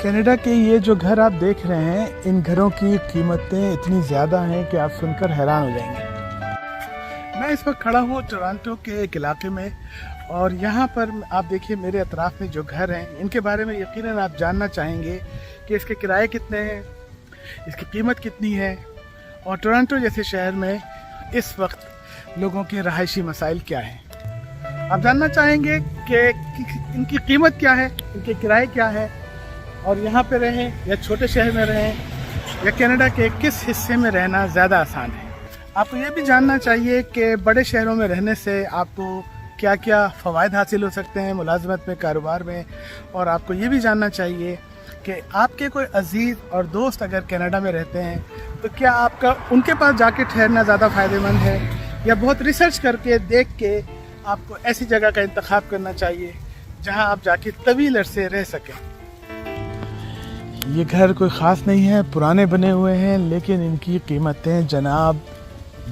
Canada کے یہ جو گھر آپ دیکھ رہے ہیں، ان گھروں کی قیمتیں اتنی زیادہ ہیں کہ آپ سن کر حیران ہو جائیں گے۔ میں اس وقت کھڑا ہوں ٹورانٹو کے ایک علاقے میں، اور یہاں پر آپ دیکھیے میرے اطراف میں جو گھر ہیں ان کے بارے میں یقیناً آپ جاننا چاہیں گے کہ اس کے کرائے کتنے ہیں، اس کی قیمت کتنی ہے، اور ٹورانٹو جیسے شہر میں اس وقت لوگوں کے رہائشی مسائل کیا ہیں۔ آپ جاننا چاہیں گے کہ ان کی قیمت کیا ہے، ان کے کرائے کیا ہے، اور یہاں پہ رہیں یا چھوٹے شہر میں رہیں یا کینیڈا کے کس حصے میں رہنا زیادہ آسان ہے۔ آپ کو یہ بھی جاننا چاہیے کہ بڑے شہروں میں رہنے سے آپ کو کیا کیا فوائد حاصل ہو سکتے ہیں ملازمت میں، کاروبار میں، اور آپ کو یہ بھی جاننا چاہیے کہ آپ کے کوئی عزیز اور دوست اگر کینیڈا میں رہتے ہیں تو کیا آپ کا ان کے پاس جا کے ٹھہرنا زیادہ فائدہ مند ہے، یا بہت ریسرچ کر کے دیکھ کے آپ کو ایسی جگہ کا انتخاب کرنا چاہیے جہاں آپ جا کے طویل عرصے رہ سکیں۔ یہ گھر کوئی خاص نہیں ہے، پرانے بنے ہوئے ہیں، لیکن ان کی قیمتیں جناب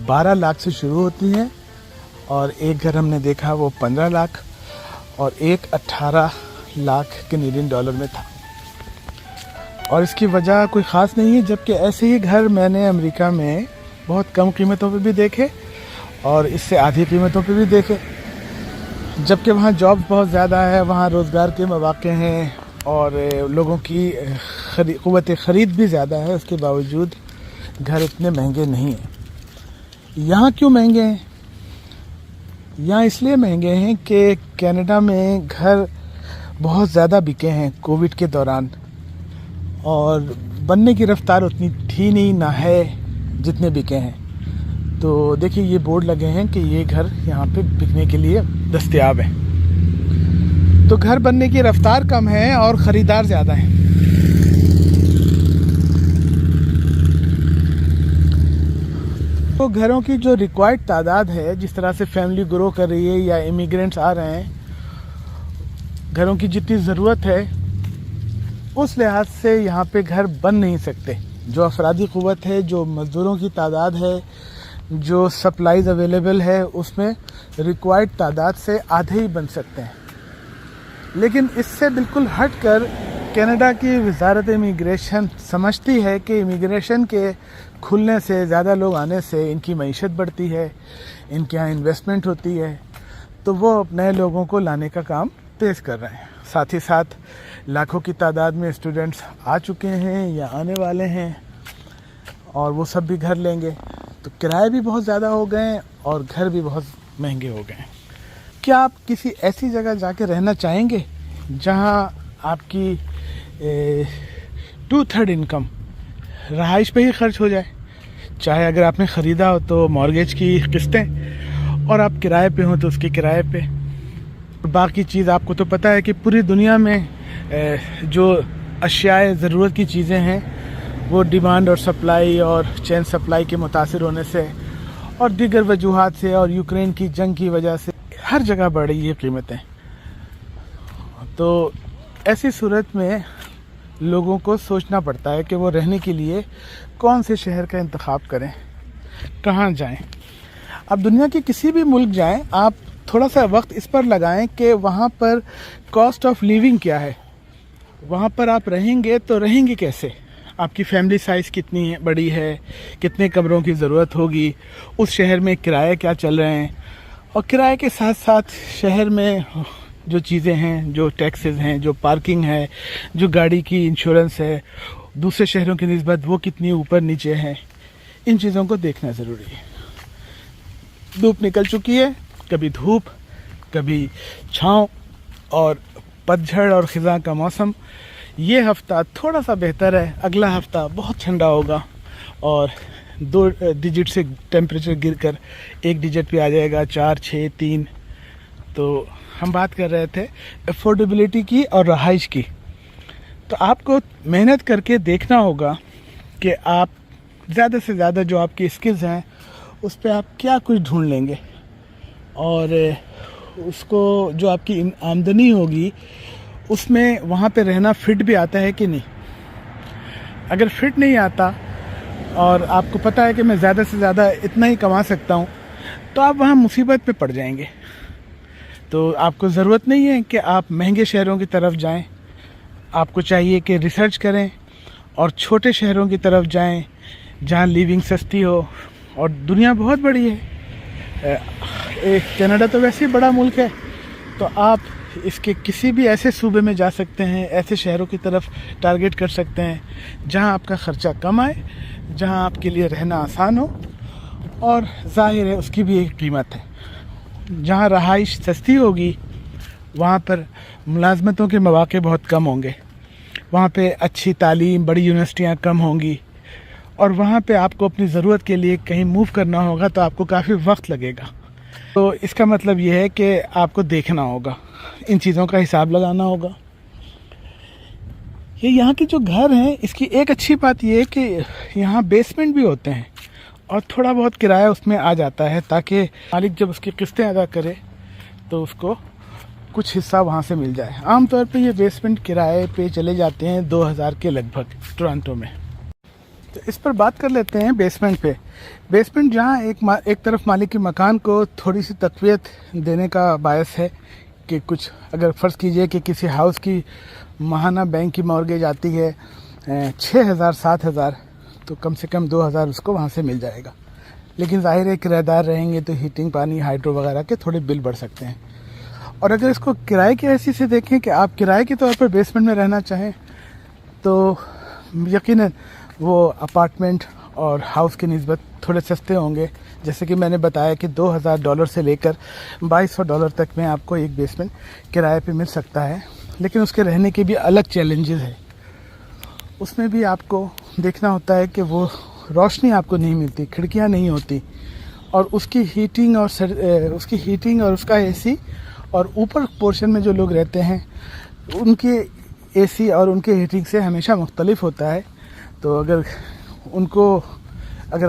12 لاکھ سے شروع ہوتی ہیں، اور ایک گھر ہم نے دیکھا وہ 15 لاکھ اور ایک 18 لاکھ کینیڈین ڈالر میں تھا۔ اور اس کی وجہ کوئی خاص نہیں ہے، جبکہ ایسے ہی گھر میں نے امریکہ میں بہت کم قیمتوں پہ بھی دیکھے اور اس سے آدھی قیمتوں پہ بھی دیکھے، جبکہ وہاں جابز بہت زیادہ ہے، وہاں روزگار کے مواقع ہیں اور لوگوں کی قوت خرید بھی زیادہ ہے، اس کے باوجود گھر اتنے مہنگے نہیں ہیں۔ یہاں کیوں مہنگے ہیں؟ یہاں اس لیے مہنگے ہیں کہ کینیڈا میں گھر بہت زیادہ بکے ہیں کووڈ کے دوران، اور بننے کی رفتار اتنی تھی نہیں، نہ ہے جتنے بکے ہیں۔ تو دیکھیے یہ بورڈ لگے ہیں کہ یہ گھر یہاں پہ بکنے کے لیے دستیاب ہیں۔ تو گھر بننے کی رفتار کم ہے اور خریدار زیادہ ہیں۔ تو گھروں کی جو ریکوائرڈ تعداد ہے، جس طرح سے فیملی گرو کر رہی ہے یا امیگرینٹس آ رہے ہیں، گھروں کی جتنی ضرورت ہے اس لحاظ سے یہاں پہ گھر بن نہیں سکتے۔ جو افرادی قوت ہے، جو مزدوروں کی تعداد ہے، جو سپلائز اویلیبل ہے، اس میں ریکوائرڈ تعداد سے آدھے ہی بن سکتے ہیں۔ لیکن اس سے بالکل ہٹ کر کینیڈا کی وزارت امیگریشن سمجھتی ہے کہ امیگریشن کے کھلنے سے، زیادہ لوگ آنے سے ان کی معیشت بڑھتی ہے، ان کے یہاں انویسٹمنٹ ہوتی ہے، تو وہ نئے لوگوں کو لانے کا کام تیز کر رہے ہیں۔ ساتھ ہی ساتھ لاکھوں کی تعداد میں اسٹوڈنٹس آ چکے ہیں یا آنے والے ہیں، اور وہ سب بھی گھر لیں گے، تو کرائے بھی بہت زیادہ ہو گئے ہیں اور گھر بھی بہت مہنگے ہو گئے ہیں۔ کیا آپ کسی ایسی جگہ جا کے رہنا چاہیں گے جہاں آپ کی 2/3 انکم رہائش پہ ہی خرچ ہو جائے، چاہے اگر آپ نے خریدا ہو تو مارگیج کی قسطیں، اور آپ کرائے پہ ہوں تو اس کے کرائے پہ؟ باقی چیز آپ کو تو پتہ ہے کہ پوری دنیا میں جو اشیاء ضرورت کی چیزیں ہیں وہ ڈیمانڈ اور سپلائی اور چین سپلائی کے متاثر ہونے سے اور دیگر وجوہات سے اور یوکرین کی جنگ کی وجہ سے ہر جگہ بڑھ رہی ہے قیمتیں۔ تو ایسی صورت میں لوگوں کو سوچنا پڑتا ہے کہ وہ رہنے کے لیے کون سے شہر کا انتخاب کریں، کہاں جائیں۔ اب دنیا کے کسی بھی ملک جائیں، آپ تھوڑا سا وقت اس پر لگائیں کہ وہاں پر کاسٹ آف لیونگ کیا ہے، وہاں پر آپ رہیں گے تو رہیں گے کیسے، آپ کی فیملی سائز کتنی بڑی ہے، کتنے کمروں کی ضرورت ہوگی، اس شہر میں کرائے کیا چل رہے ہیں، اور کرائے کے ساتھ ساتھ شہر میں جو چیزیں ہیں، جو ٹیکسز ہیں، جو پارکنگ ہے، جو گاڑی کی انشورنس ہے، دوسرے شہروں کی نسبت وہ کتنی اوپر نیچے ہیں، ان چیزوں کو دیکھنا ضروری ہے۔ دھوپ نکل چکی ہے، کبھی دھوپ کبھی چھاؤں، اور پتجھڑ اور خزاں کا موسم۔ یہ ہفتہ تھوڑا سا بہتر ہے، اگلا ہفتہ بہت ٹھنڈا ہوگا اور 2 ڈیجٹ سے ٹیمپریچر گر کر 1 ڈیجٹ پہ آ جائے گا، 4، 6، 3۔ تو ہم بات کر رہے تھے افورڈیبلٹی کی اور رہائش کی۔ تو آپ کو محنت کر کے دیکھنا ہوگا کہ آپ زیادہ سے زیادہ جو آپ کی اسکلز ہیں اس پہ آپ کیا کچھ ڈھونڈ لیں گے، اور اس کو جو آپ کی آمدنی ہوگی اس میں وہاں پہ رہنا فٹ بھی آتا ہے کہ نہیں۔ اگر فٹ نہیں آتا اور آپ کو پتہ ہے کہ میں زیادہ سے زیادہ اتنا ہی کما سکتا ہوں، تو آپ وہاں مصیبت پہ پڑ جائیں گے۔ تو آپ کو ضرورت نہیں ہے کہ آپ مہنگے شہروں کی طرف جائیں، آپ کو چاہیے کہ ریسرچ کریں اور چھوٹے شہروں کی طرف جائیں جہاں لیونگ سستی ہو. اور دنیا بہت بڑی ہے، کینیڈا تو ویسے ہی بڑا ملک ہے، تو آپ اس کے کسی بھی ایسے صوبے میں جا سکتے ہیں، ایسے شہروں کی طرف ٹارگیٹ کر سکتے ہیں جہاں آپ کا خرچہ کم آئے، جہاں آپ کے لیے رہنا آسان ہو، اور ظاہر ہے اس کی بھی ایک قیمت ہے. جہاں رہائش سستی ہوگی وہاں پر ملازمتوں کے مواقع بہت کم ہوں گے، وہاں پہ اچھی تعلیم، بڑی یونیورسٹیاں کم ہوں گی، اور وہاں پہ آپ کو اپنی ضرورت کے لیے کہیں موو کرنا ہوگا تو آپ کو کافی وقت لگے گا. تو اس کا مطلب یہ ہے کہ آپ کو دیکھنا ہوگا، ان چیزوں کا حساب لگانا ہوگا. یہ یہاں کے جو گھر ہیں اس کی ایک اچھی بات یہ ہے کہ یہاں بیسمنٹ بھی ہوتے ہیں اور تھوڑا بہت کرایہ اس میں آ جاتا ہے، تاکہ مالک جب اس کی قسطیں ادا کرے تو اس کو کچھ حصہ وہاں سے مل جائے. عام طور پہ یہ بیسمنٹ کرائے پہ چلے جاتے ہیں 2000 کے لگ بھگ ٹورانٹو میں. تو اس پر بات کر لیتے ہیں بیسمنٹ پہ. بیسمنٹ جہاں ایک طرف مالک کے مکان کو تھوڑی سی تقویت دینے کا باعث ہے کہ کچھ اگر فرض کیجئے کہ کسی ہاؤس کی ماہانہ بینک کی مارگیج آتی ہے 6000 7000، تو کم سے کم 2000 اس کو وہاں سے مل جائے گا. لیکن ظاہر ہے کرایہ دار رہیں گے تو ہیٹنگ، پانی، ہائیڈرو وغیرہ کے تھوڑے بل بڑھ سکتے ہیں. اور اگر اس کو کرائے کی حیثیت سے دیکھیں کہ آپ کرائے کے طور پر بیسمنٹ میں رہنا چاہیں تو یقیناً وہ اپارٹمنٹ اور ہاؤس کی نسبت تھوڑے سستے ہوں گے. جیسے کہ میں نے بتایا کہ $2000 سے لے کر $2200 تک میں آپ کو ایک بیسمنٹ کرائے پہ مل سکتا ہے. لیکن اس کے رہنے کے بھی الگ چیلنجز ہے. اس میں بھی آپ کو دیکھنا ہوتا ہے کہ وہ روشنی آپ کو نہیں ملتی، کھڑکیاں نہیں ہوتی، اور اس کی ہیٹنگ اور اس کا اے سی، اور اوپر پورشن میں جو لوگ رہتے ہیں ان کے اے سی اور ان کے ہیٹنگ سے ہمیشہ مختلف ہوتا ہے. تو اگر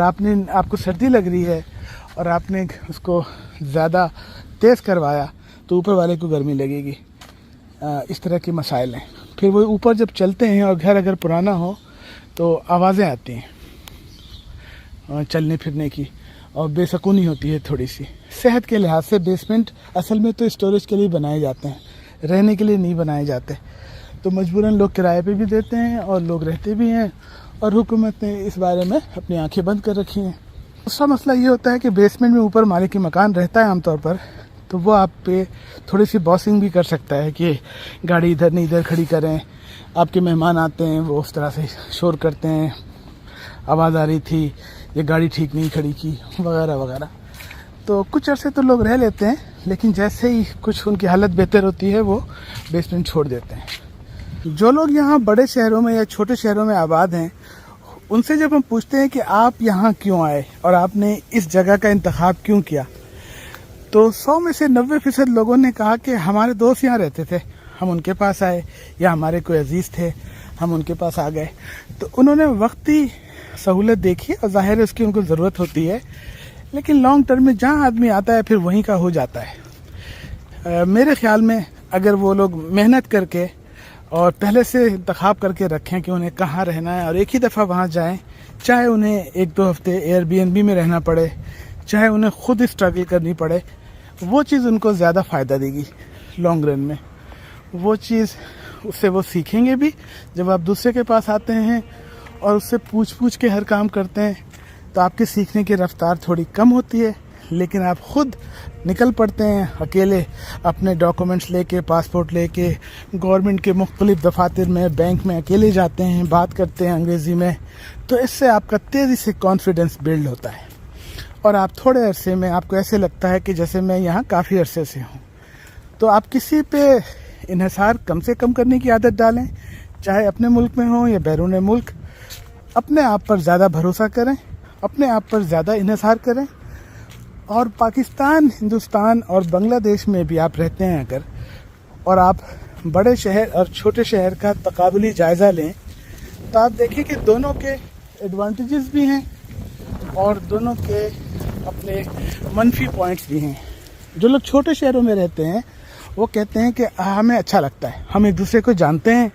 آپ کو سردی لگ رہی ہے اور آپ نے اس کو زیادہ تیز کروایا تو اوپر والے کو گرمی لگے گی. اس طرح کے مسائل ہیں. پھر وہ اوپر جب چلتے ہیں اور گھر اگر پرانا ہو تو آوازیں آتی ہیں چلنے پھرنے کی، اور بے سکونی ہوتی ہے تھوڑی سی. صحت کے لحاظ سے بیسمنٹ اصل میں تو اسٹوریج کے لیے بنائے جاتے ہیں، رہنے کے لیے نہیں بنائے جاتے. تو مجبوراً لوگ کرائے پہ بھی دیتے ہیں اور لوگ رہتے بھی ہیں، اور حکومت نے اس بارے میں اپنی آنکھیں بند کر رکھی ہیں. دوسرا مسئلہ یہ ہوتا ہے کہ بیسمنٹ میں اوپر مالک کی مکان رہتا ہے عام طور پر، تو وہ آپ پہ تھوڑی سی باسنگ بھی کر سکتا ہے کہ گاڑی ادھر نہیں ادھر کھڑی کریں. آپ کے مہمان آتے ہیں وہ اس طرح سے شور کرتے ہیں، آواز آ رہی تھی، یہ گاڑی ٹھیک نہیں کھڑی کی، وغیرہ وغیرہ. تو کچھ عرصے تو لوگ رہ لیتے ہیں، لیکن جیسے ہی کچھ ان کی حالت بہتر ہوتی ہے وہ بیسمنٹ چھوڑ دیتے ہیں. جو لوگ یہاں بڑے شہروں میں یا چھوٹے شہروں میں آباد ہیں، ان سے جب ہم پوچھتے ہیں کہ آپ یہاں کیوں آئے اور آپ نے اس جگہ کا انتخاب کیوں کیا، تو 100 میں سے 90% لوگوں نے کہا کہ ہمارے دوست یہاں رہتے تھے، ہم ان کے پاس آئے، یا ہمارے کوئی عزیز تھے ہم ان کے پاس آ گئے. تو انہوں نے وقتی سہولت دیکھی، اور ظاہر ہے اس کی ان کو ضرورت ہوتی ہے، لیکن لانگ ٹرم میں جہاں آدمی آتا ہے پھر وہیں کا ہو جاتا ہے. میرے خیال میں اگر وہ لوگ محنت کر کے اور پہلے سے انتخاب کر کے رکھیں کہ انہیں کہاں رہنا ہے، اور ایک ہی دفعہ وہاں جائیں، چاہے انہیں 1-2 ہفتے ایئر بی این بی میں رہنا پڑے، چاہے انہیں خود اسٹرگل کرنی پڑے، وہ چیز ان کو زیادہ فائدہ دے گی لانگ رن میں. وہ چیز اس سے وہ سیکھیں گے بھی. جب آپ دوسرے کے پاس آتے ہیں اور اس سے پوچھ کے ہر کام کرتے ہیں تو آپ کے سیکھنے کی رفتار تھوڑی کم ہوتی ہے، لیکن آپ خود نکل پڑتے ہیں اکیلے، اپنے ڈاکومنٹس لے کے، پاسپورٹ لے کے، گورنمنٹ کے مختلف دفاتر میں، بینک میں اکیلے جاتے ہیں، بات کرتے ہیں انگریزی میں. تو اس سے آپ کا تیزی سے کانفیڈنس بلڈ ہوتا ہے، اور آپ تھوڑے عرصے میں آپ کو ایسے لگتا ہے کہ جیسے میں یہاں کافی عرصے سے ہوں. تو آپ کسی پہ انحصار کم سے کم کرنے کی عادت ڈالیں، چاہے اپنے ملک میں ہوں یا بیرون ملک. اپنے آپ پر زیادہ بھروسہ کریں، اپنے آپ پر زیادہ انحصار کریں. اور پاکستان، ہندوستان اور بنگلہ دیش میں بھی آپ رہتے ہیں اگر، اور آپ بڑے شہر اور چھوٹے شہر کا تقابلی جائزہ لیں، تو آپ دیکھیں کہ دونوں کے ایڈوانٹیجز بھی ہیں اور دونوں کے اپنے منفی پوائنٹس بھی ہیں. جو لوگ چھوٹے شہروں میں رہتے ہیں وہ کہتے ہیں کہ ہمیں اچھا لگتا ہے، ہم ایک دوسرے کو جانتے ہیں،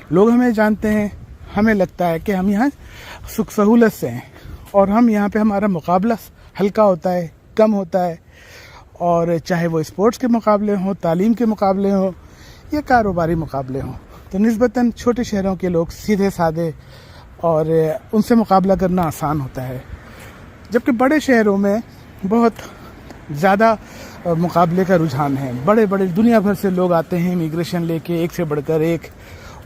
لوگ ہمیں جانتے ہیں، ہمیں لگتا ہے کہ ہم یہاں سکھ سہولت سے ہیں، اور ہم یہاں پہ ہمارا مقابلہ ہلکا ہوتا ہے، کم ہوتا ہے. اور چاہے وہ اسپورٹس کے مقابلے ہوں، تعلیم کے مقابلے ہوں یا کاروباری مقابلے ہوں. تو نسبتاً چھوٹے شہروں کے لوگ سیدھے سادے اور ان سے مقابلہ کرنا آسان ہوتا ہے، جبکہ بڑے شہروں میں بہت زیادہ مقابلے کا رجحان ہے. بڑے بڑے دنیا بھر سے لوگ آتے ہیں امیگریشن لے کے، ایک سے بڑھ کر ایک.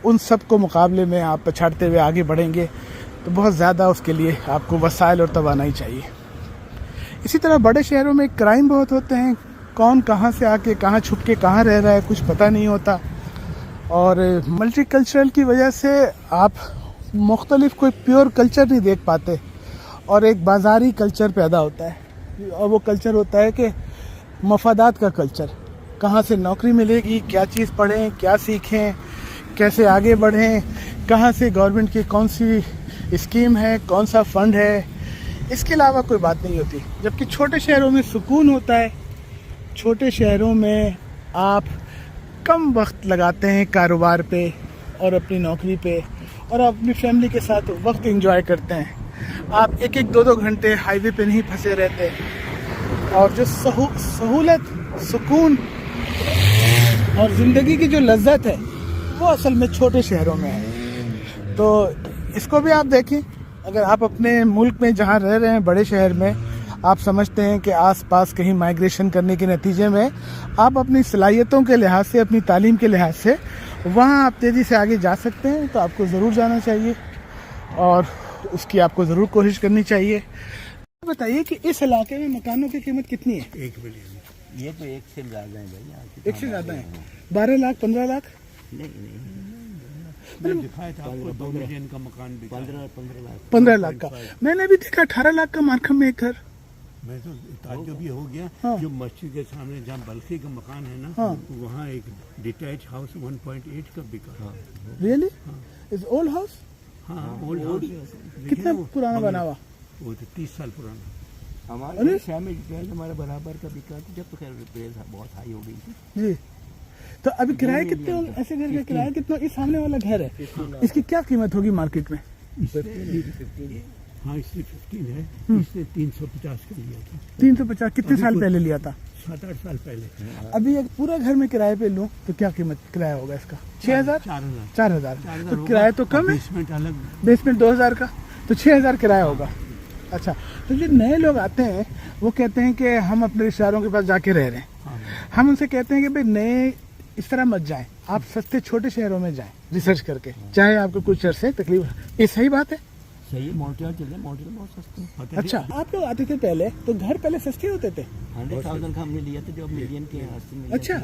ان سب کو مقابلے میں آپ پچھاڑتے ہوئے آگے بڑھیں گے تو بہت زیادہ اس کے لیے آپ کو وسائل اور توانائی چاہیے. اسی طرح بڑے شہروں میں کرائم بہت ہوتے ہیں. کون کہاں سے آ کے کہاں چھپ کے کہاں رہ رہا ہے کچھ پتہ نہیں ہوتا، اور ملٹی کلچرل کی وجہ سے آپ مختلف کوئی پیور کلچر نہیں دیکھ پاتے، اور ایک بازاری کلچر پیدا ہوتا ہے. اور وہ کلچر ہوتا ہے کہ مفادات کا کلچر. کہاں سے نوکری ملے گی، کیا چیز پڑھیں، کیا سیکھیں، کیسے آگے بڑھیں، کہاں سے گورنمنٹ کی کون سی اسکیم ہے، کون سا فنڈ ہے، اس کے علاوہ کوئی بات نہیں ہوتی. جبکہ چھوٹے شہروں میں سکون ہوتا ہے. چھوٹے شہروں میں آپ کم وقت لگاتے ہیں کاروبار پہ اور اپنی نوکری پہ، اور آپ اپنی فیملی کے ساتھ وقت انجوائے کرتے ہیں. آپ ایک ایک دو گھنٹے ہائی وے پہ نہیں پھنسے رہتے، اور جو سہولت، سکون اور زندگی کی جو لذت ہے وہ اصل میں چھوٹے شہروں میں ہے. تو اس کو بھی آپ دیکھیں. اگر آپ اپنے ملک میں جہاں رہ رہے ہیں بڑے شہر میں، آپ سمجھتے ہیں کہ آس پاس کہیں مائیگریشن کرنے کے نتیجے میں آپ اپنی صلاحیتوں کے لحاظ سے، اپنی تعلیم کے لحاظ سے وہاں آپ تیزی سے آگے جا سکتے ہیں، تو آپ کو ضرور جانا چاہیے اور اس کی آپ کو ضرور کوشش کرنی چاہیے. بتائیے کہ اس علاقے میں مکانوں کی قیمت کتنی ہے؟ 1 ملین. یہ تو 1 سے زیادہ ہے بھائی. 1 سے زیادہ ہے. 12 لاکھ 15 لاکھ میں دکھایا تھا آپ کو 2 ملین کا مکان بھی 15 لاکھ کا. میں نے بھی دیکھا 18 لاکھ کا مارکم میں ایک گھر. میں تو تعجب یہ ہو گیا. جو مسجد کے سامنے جہاں بلخی کا مکان ہے نا، وہاں ایک ڈیٹیچ ہاؤس 1.8 کا بکا. ریئلی؟ از اولڈ ہاؤس؟ ہاں اولڈ ہاؤس. کتنا پرانا بنا ہوا؟ وہ تو 30 سال پرانا. ہمارے شہر میں ہمارا برابر کا بکا تھا جب تو خیر ریپیئر بہت ہائی ہو گئی تھی. جی. تو ابھی کرایہ کتنے، ایسے گھر کا کرایہ کتنا؟ یہ سامنے والا گھر ہے، اس کی کیا قیمت ہوگی مارکیٹ میں؟ ہاں اس سے 15 ہے. اس نے 350 کا لیا تھا. 350 کتنے سال پہلے لیا تھا؟ 7-8 سال پہلے. ابھی ایک پورا گھر میں کرایہ پہ لوں تو کیا قیمت کرایہ ہوگا اس کا؟ 6000 4000. تو کرایہ تو کم ہے. بیسمنٹ الگ، بیسمنٹ 2000 کا، تو 6000 کرایہ ہوگا. اچھا. تو جو نئے لوگ آتے ہیں وہ کہتے ہیں کہ ہم اپنے رشتہ داروں کے پاس جا کے رہ رہے ہیں. ہم ان سے کہتے ہیں کہ بھائی نئے اس طرح مت جائیں، آپ سستے چھوٹے شہروں میں جائیں ریسرچ کر کے، چاہے آپ کو کچھ عرصے تکلیف. یہ صحیح بات ہے؟ صحیح. مونٹریال چل رہے ہیں، مونٹریال بہت سستے ہیں. اچھا. آپ لوگ آتے تھے پہلے تو گھر پہلے سستے ہوتے تھے؟ 100,000 کا ہم نے لیا تھا جو ملین کے آستے میں. اچھا.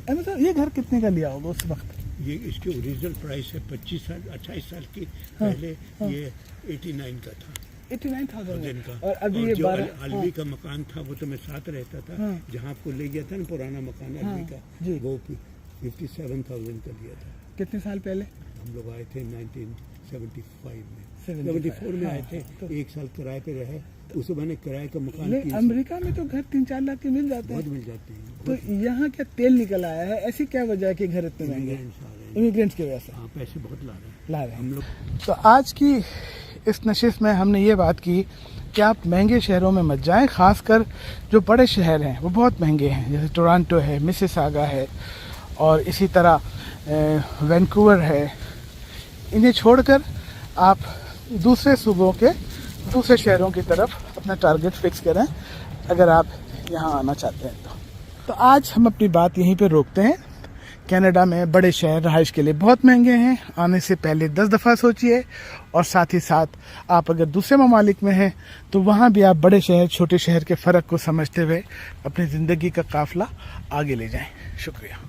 مطلب یہ گھر کتنے کا لیا ہوگا اس وقت؟ یہ اس کی اوریجنل پرائس ہے 28 سال کی. پہلے یہ 89 کا تھا. 89,000 کا. اور ابھی یہ 12. علوی کا مکان تھا وہ تو میں ساتھ رہتا تھا. جہاں آپ کو لے گیا تھا نا پرانا مکان علوی کا، وہ 57,000 کا لیا تھا. کتنے سال پہلے؟ ہم لوگ آئے تھے 1975 میں. 74 میں آئے تھے. 1 سال کرائے پہ رہے. اس میں نے کرائے کا مکان. امریکہ میں تو گھر 3-4 لاکھ کے مل جاتے ہیں. بہت مل جاتے ہیں. تو یہاں کیا تیل نکل آیا ہے؟ ایسی کیا وجہ ہے کہ گھر اتنے مہنگے؟ امیگرینٹس کی وجہ سے. ہاں پیسے بہت لا رہے ہیں ہم لوگ. تو آج کی اس نشست میں ہم نے یہ بات کی کہ آپ مہنگے شہروں میں مت جائیں. خاص کر جو بڑے شہر ہیں وہ بہت مہنگے ہیں، جیسے ٹورانٹو ہے، مسیساگا ہے، اور اسی طرح وینکوور ہے. انہیں چھوڑ کر آپ دوسرے صوبوں کے دوسرے شہروں کی طرف اپنا ٹارگٹ فکس کریں اگر آپ یہاں آنا چاہتے ہیں. تو آج ہم اپنی بات یہیں پہ روکتے ہیں. کینیڈا میں بڑے شہر رہائش کے لیے بہت مہنگے ہیں. آنے سے پہلے 10 دفعہ سوچئے، اور ساتھ ہی ساتھ آپ اگر دوسرے ممالک میں ہیں تو وہاں بھی آپ بڑے شہر چھوٹے شہر کے فرق کو سمجھتے ہوئے اپنی زندگی کا قافلہ آگے لے جائیں. شکریہ.